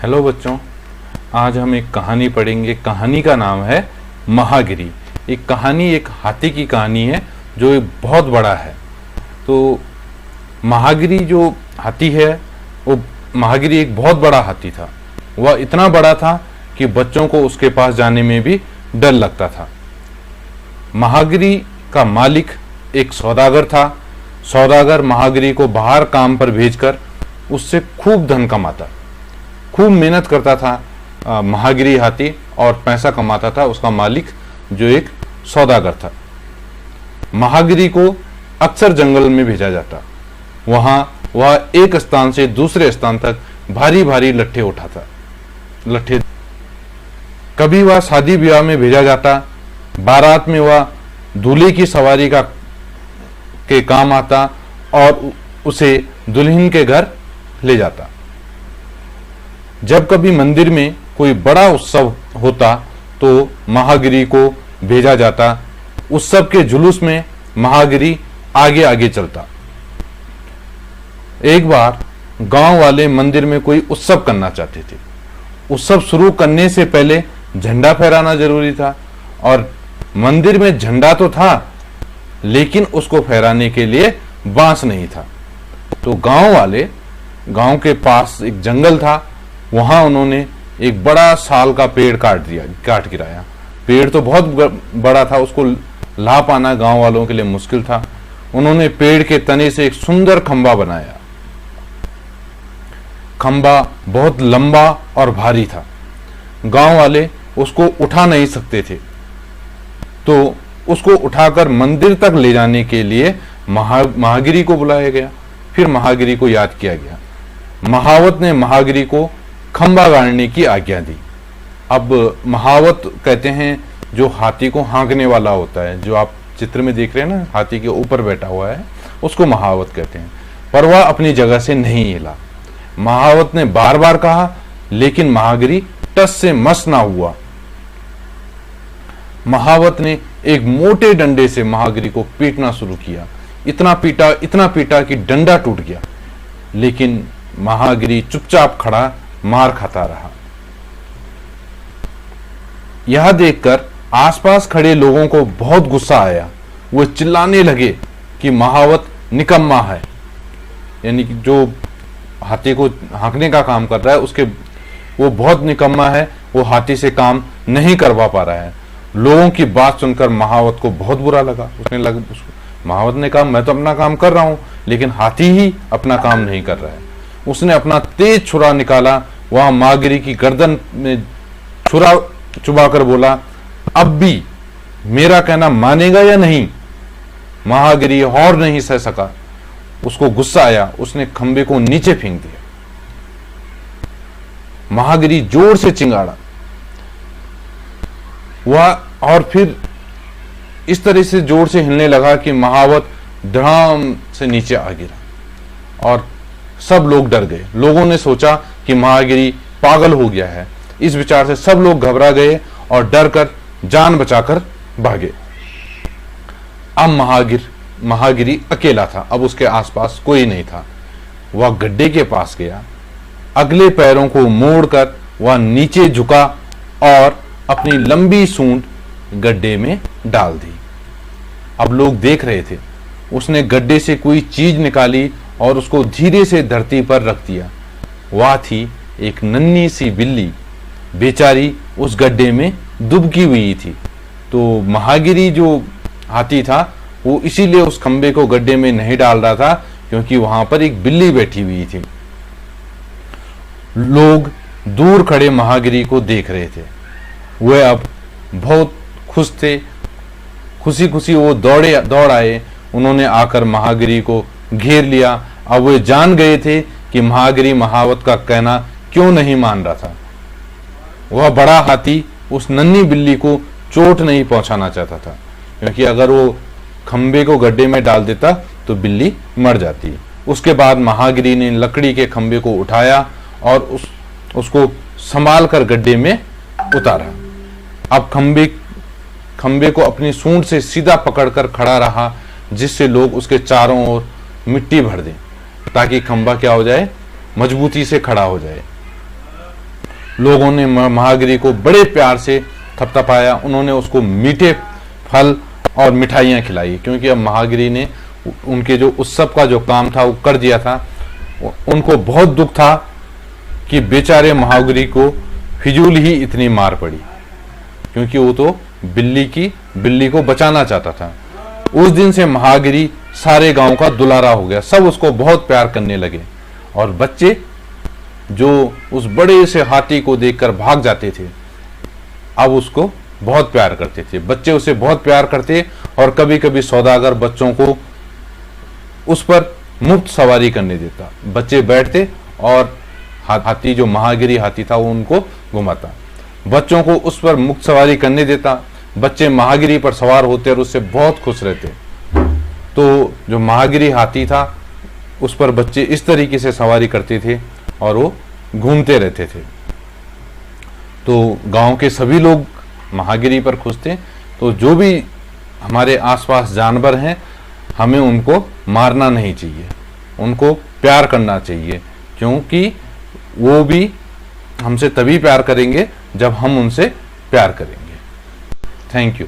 Hello बच्चों, आज हम एक कहानी पढ़ेंगे। कहानी का नाम है महागिरी। एक कहानी एक हाथी की कहानी है जो एक बहुत बड़ा है। तो महागिरी जो हाथी है वो महागिरी एक बहुत बड़ा हाथी था। वह इतना बड़ा था कि बच्चों को उसके पास जाने में भी डर लगता था। महागिरी का मालिक एक सौदागर था। सौदागर महागिरी को बाहर काम पर भेजकर उससे खूब धन कमाता, खूब मेहनत करता था महागिरी हाथी, और पैसा कमाता था उसका मालिक जो एक सौदागर था। महागिरी को अक्सर जंगल में भेजा जाता। वहां वह एक स्थान से दूसरे स्थान तक भारी भारी लट्ठे उठाता। कभी वह शादी ब्याह में भेजा जाता। बारात में वह दूल्हे की सवारी के काम आता और उसे दुल्हन के घर ले जाता। जब कभी मंदिर में कोई बड़ा उत्सव होता तो महागिरी को भेजा जाता। उत्सव के जुलूस में महागिरी आगे आगे चलता। एक बार गांव वाले मंदिर में कोई उत्सव करना चाहते थे। उत्सव शुरू करने से पहले झंडा फहराना जरूरी था, और मंदिर में झंडा तो था लेकिन उसको फहराने के लिए बांस नहीं था। तो गांव के पास एक जंगल था। वहां उन्होंने एक बड़ा साल का पेड़ काट गिराया। पेड़ तो बहुत बड़ा था, उसको ला पाना गांव वालों के लिए मुश्किल था। उन्होंने पेड़ के तने से एक सुंदर खंबा बनाया। खंबा बहुत लंबा और भारी था। गांव वाले उसको उठा नहीं सकते थे, तो उसको उठाकर मंदिर तक ले जाने के लिए महागिरी को बुलाया गया। फिर महागिरी को याद किया गया। महावत ने महागिरी को खंबा गाड़ने की आज्ञा दी। अब महावत कहते हैं जो हाथी को हाँकने वाला होता है, जो आप चित्र में देख रहे हैं ना, हाथी के ऊपर बैठा हुआ है, उसको महावत कहते हैं। पर वह अपनी जगह से नहीं हिला। महावत ने बार बार कहा, लेकिन महागिरी टस से मस ना हुआ। महावत ने एक मोटे डंडे से महागिरी को पीटना शुरू किया। इतना पीटा कि डंडा टूट गया, लेकिन महागिरी चुपचाप खड़ा मार खाता रहा। यह देखकर आसपास खड़े लोगों को बहुत गुस्सा आया। वो चिल्लाने लगे कि महावत निकम्मा है, यानी कि जो हाथी को हाँकने का काम कर रहा है वो बहुत निकम्मा है, वो हाथी से काम नहीं करवा पा रहा है। लोगों की बात सुनकर महावत को बहुत बुरा लगा। महावत ने कहा, मैं तो अपना काम कर रहा हूं, लेकिन हाथी ही अपना काम नहीं कर रहा है। उसने अपना तेज छुरा निकाला। वह महागिरी की गर्दन में छुरा चुबाकर बोला, अब भी मेरा कहना मानेगा या नहीं? महागिरी और नहीं सह सका। उसको गुस्सा आया। उसने खंबे को नीचे फेंक दिया। महागिरी जोर से चिंगाड़ा। वह और फिर इस तरह से जोर से हिलने लगा कि महावत धड़ाम से नीचे आ गिरा, और सब लोग डर गए। लोगों ने सोचा कि महागिरी पागल हो गया है। इस विचार से सब लोग घबरा गए और डर कर जान बचाकर भागे। अब महागिरी अकेला था। अब उसके आसपास कोई नहीं था। वह गड्ढे के पास गया। अगले पैरों को मोड़कर वह नीचे झुका और अपनी लंबी सूंड गड्ढे में डाल दी। अब लोग देख रहे थे। उसने गड्ढे से कोई चीज निकाली और उसको धीरे से धरती पर रख दिया। वह थी एक नन्ही सी बिल्ली। बेचारी उस गड्ढे में डूबी हुई थी। तो महागिरी जो हाथी था वो इसीलिए उस खंबे को गड्ढे में नहीं डाल रहा था, क्योंकि वहां पर एक बिल्ली बैठी हुई थी। लोग दूर खड़े महागिरी को देख रहे थे। वे अब बहुत खुश थे। खुशी खुशी वो दौड़ आए। उन्होंने आकर महागिरी को घेर लिया। अब वे जान गए थे कि महागिरी महावत का कहना क्यों नहीं मान रहा था। वह बड़ा हाथी उस नन्ही बिल्ली को चोट नहीं पहुंचाना चाहता था, क्योंकि अगर वो खंबे को गड्ढे में डाल देता तो बिल्ली मर जाती। उसके बाद महागिरी ने लकड़ी के खंबे को उठाया और उसको संभाल कर गड्ढे में उतारा। अब खंबे को अपनी सूंड से सीधा पकड़कर खड़ा रहा, जिससे लोग उसके चारों ओर मिट्टी भर दें, ताकि खंबा क्या हो जाए, मजबूती से खड़ा हो जाए। लोगों ने महागिरी को बड़े प्यार से थपथपाया, उन्होंने उसको मीठे फल और मिठाइयाँ खिलाई, क्योंकि अब महागिरी ने उनके जो उत्सव का जो काम था वो कर दिया था। उनको बहुत दुख था कि बेचारे महागिरी को फिजूल ही इतनी मार पड़ी, क्योंकि वो तो बिल्ली को बचाना चाहता था। उस दिन से महागिरी सारे गांव का दुलारा हो गया, सब उसको बहुत प्यार करने लगे, और बच्चे जो उस बड़े से हाथी को देखकर भाग जाते थे अब उसको बहुत प्यार करते थे। बच्चे उसे बहुत प्यार करते, और कभी कभी सौदागर बच्चों को उस पर मुफ्त सवारी करने देता। बच्चे बैठते और हाथी, जो महागिरी हाथी था, वो उनको घुमाता, बच्चों को उस पर मुफ्त सवारी करने देता। बच्चे महागिरी पर सवार होते और उससे बहुत खुश रहते। तो जो महागिरी हाथी था उस पर बच्चे इस तरीके से सवारी करते थे और वो घूमते रहते थे। तो गांव के सभी लोग महागिरी पर खुश थे। तो जो भी हमारे आसपास जानवर हैं, हमें उनको मारना नहीं चाहिए, उनको प्यार करना चाहिए, क्योंकि वो भी हमसे तभी प्यार करेंगे जब हम उनसे प्यार करेंगे। Thank you.